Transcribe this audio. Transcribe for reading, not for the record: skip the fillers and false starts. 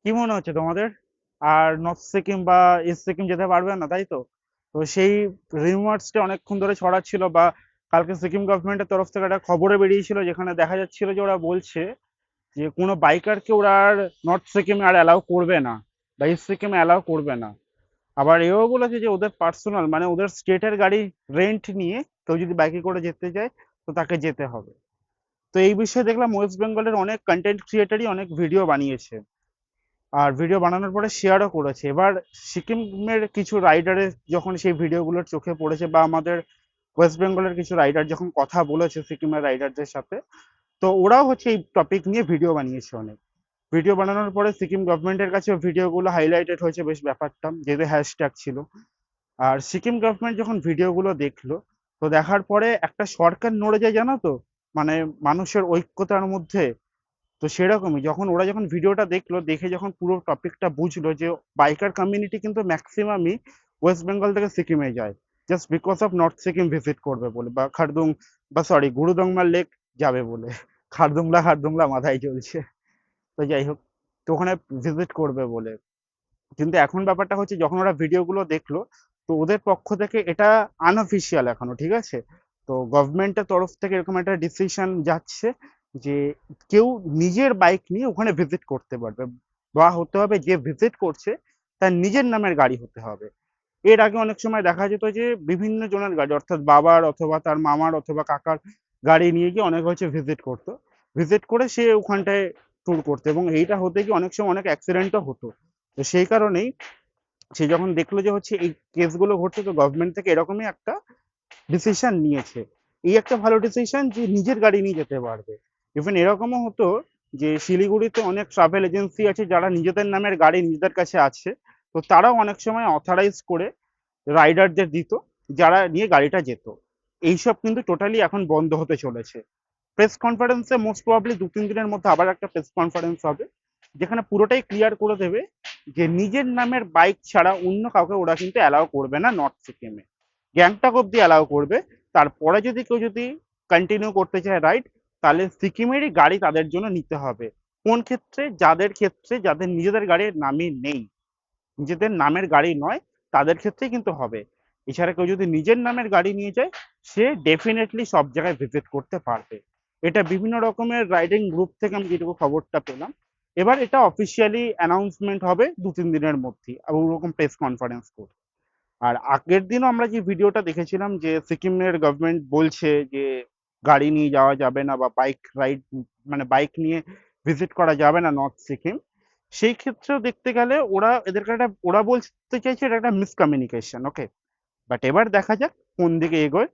কি মনে হচ্ছে তোমাদের? আর নর্থ সিকিম বা ইস্ট সিকিম যেতে পারবে না, তাই তো? তো সেই রিমার্সটা অনেকক্ষণ ধরে ছড়াচ্ছিল, বা কালকে সিকিম গভর্নমেন্টের তরফ থেকে একটা খবরে বেরিয়েছিল, যেখানে দেখা যাচ্ছিল যে ওরা বলছে যে কোনো বাইকারকে ওরা আর নর্থ সিকিমে আর অ্যালাউ করবে না, বা ইস্ট সিকিমে অ্যালাউ করবে না। আবার এও বলেছে যে ওদের পার্সোনাল, মানে ওদের স্টেটের গাড়ি রেন্ট নিয়ে কেউ যদি বাইকে করে যেতে চায়, তো তাকে যেতে হবে। তো এই বিষয়ে দেখলাম ওয়েস্ট বেঙ্গলের অনেক কন্টেন্ট ক্রিয়েটারই অনেক ভিডিও বানিয়েছে, আর ভিডিও বানানোর পরে শেয়ারও করেছে। এবার সিকিমের কিছু রাইডারের যখন সেই ভিডিওগুলোর চোখে পড়েছে, বা আমাদের ওয়েস্ট বেঙ্গলের কিছু রাইডার যখন কথা বলেছে সিকিমের রাইডারদের সাথে, তো ওরাও হচ্ছে এই টপিক নিয়ে ভিডিও বানিয়েছে অনেক। ভিডিও বানানোর পরে সিকিম গভর্নমেন্টের কাছে ভিডিওগুলো হাইলাইটেড হয়েছে বেশ, ব্যাপারটা যেহেতু হ্যাশট্যাগ ছিল। আর সিকিম গভর্নমেন্ট যখন ভিডিওগুলো দেখলো, তো দেখার পরে একটা সরকার নড়ে যায়, জানো তো, মানে মানুষের ঐক্যতার মধ্যে। তো সেরকমই যখন ওরা যখন ভিডিওটা দেখলো, দেখে যখন পুরো টপিকটা বুঝলো যে বাইকার কমিউনিটি কিন্তু ম্যাক্সিমামই ওয়েস্ট বেঙ্গল থেকে সিকিমে যায়, just because of north Sikkim visit করবে বলে, বা খারদুং, বা সরি গুরুদংমার লেক যাবে বলে। খারদুংলা খারদুংলা মাথায় চলছে। তো যাই হোক, তো ওখানে ভিজিট করবে বলে। কিন্তু এখন ব্যাপারটা হচ্ছে, যখন ওরা ভিডিওগুলো দেখলো, তো ওদের পক্ষ থেকে এটা আনঅফিসিয়াল এখনো, ঠিক আছে? তো গভর্নমেন্টের তরফ থেকে এরকম একটা ডিসিশন যাচ্ছে যে কেউ নিজের বাইক নিয়ে ওখানে ভিজিট করতে পারবে, বা হতে হবে যে ভিজিট করছে তার নিজের নামের গাড়ি হতে হবে। এর আগে অনেক সময় দেখা যেত যে বিভিন্ন জনের গাড়ি, অর্থাৎ বাবার অথবা তার মামার অথবা কাকার গাড়ি নিয়ে গিয়ে অনেক হচ্ছে ভিজিট করতো। ভিজিট করে সে ওখানটায় ট্যুর করতো, এবং এইটা হতে গিয়ে অনেক সময় অনেক অ্যাক্সিডেন্টও হতো। তো সেই কারণেই সে যখন দেখলো যে হচ্ছে এই কেসগুলো ঘটছে, তো গভর্নমেন্ট থেকে এরকমই একটা ডিসিশন নিয়েছে। এই একটা ভালো ডিসিশন যে নিজের গাড়ি নিয়ে যেতে পারবে। ইভেন এরকমও হতো যে শিলিগুড়িতে অনেক ট্রাভেল এজেন্সি আছে যারা নিজেদের নামের গাড়ি নিজেদের কাছে আছে, তো তারাও অনেক সময় অথরাইজ করে রাইডারদের দিত, যারা নিয়ে গাড়িটা যেত। এইসব কিন্তু টোটালি এখন বন্ধ হতে চলেছে। প্রেস কনফারেন্সে মোস্ট প্রবাবলি 2-3 দিনের মধ্যে আবার একটা প্রেস কনফারেন্স হবে, যেখানে পুরোটাই ক্লিয়ার করে দেবে যে নিজের নামের বাইক ছাড়া অন্য কাউকে ওরা কিন্তু অ্যালাউ করবে না নর্থ সিকিমে। গ্যাংটক অব্দি অ্যালাউ করবে। তারপরে যদি কেউ যদি কন্টিনিউ করতে চায় রাইড, তাহলে সিকিমেরই গাড়ি তাদের জন্য নিতে হবে। কোন ক্ষেত্রে? যাদের ক্ষেত্রে যাদের নিজেদের গাড়ির নামই নেই, নিজেদের নামের গাড়ি নয়, তাদের ক্ষেত্রেই কিন্তু হবে। এছাড়া কেউ যদি নিজের নামের গাড়ি নিয়ে যায়, সে ডেফিনেটলি সব জায়গায় ভিজিট করতে পারবে। এটা বিভিন্ন রকমের রাইডিং গ্রুপ থেকে আমি যেটুকু খবরটা পেলাম। এবার এটা অফিসিয়ালি অ্যানাউন্সমেন্ট হবে 2-3 দিনের মধ্যেই, আর ওরকম প্রেস কনফারেন্স করে। আর আগের দিনও আমরা যে ভিডিওটা দেখেছিলাম যে সিকিমের গভর্নমেন্ট বলছে যে গাড়ি নিয়ে যাওয়া যাবে না, বা বাইক রাইড, মানে বাইক নিয়ে ভিজিট করা যাবে না নর্থ সিকিম। সেই ক্ষেত্রেও দেখতে গেলে ওরা এদেরকে একটা, ওরা বলতে চাইছে এটা একটা মিসকমিউনিকেশন, ওকে। বাট এবার দেখা যাক কোন দিকে এগোয়।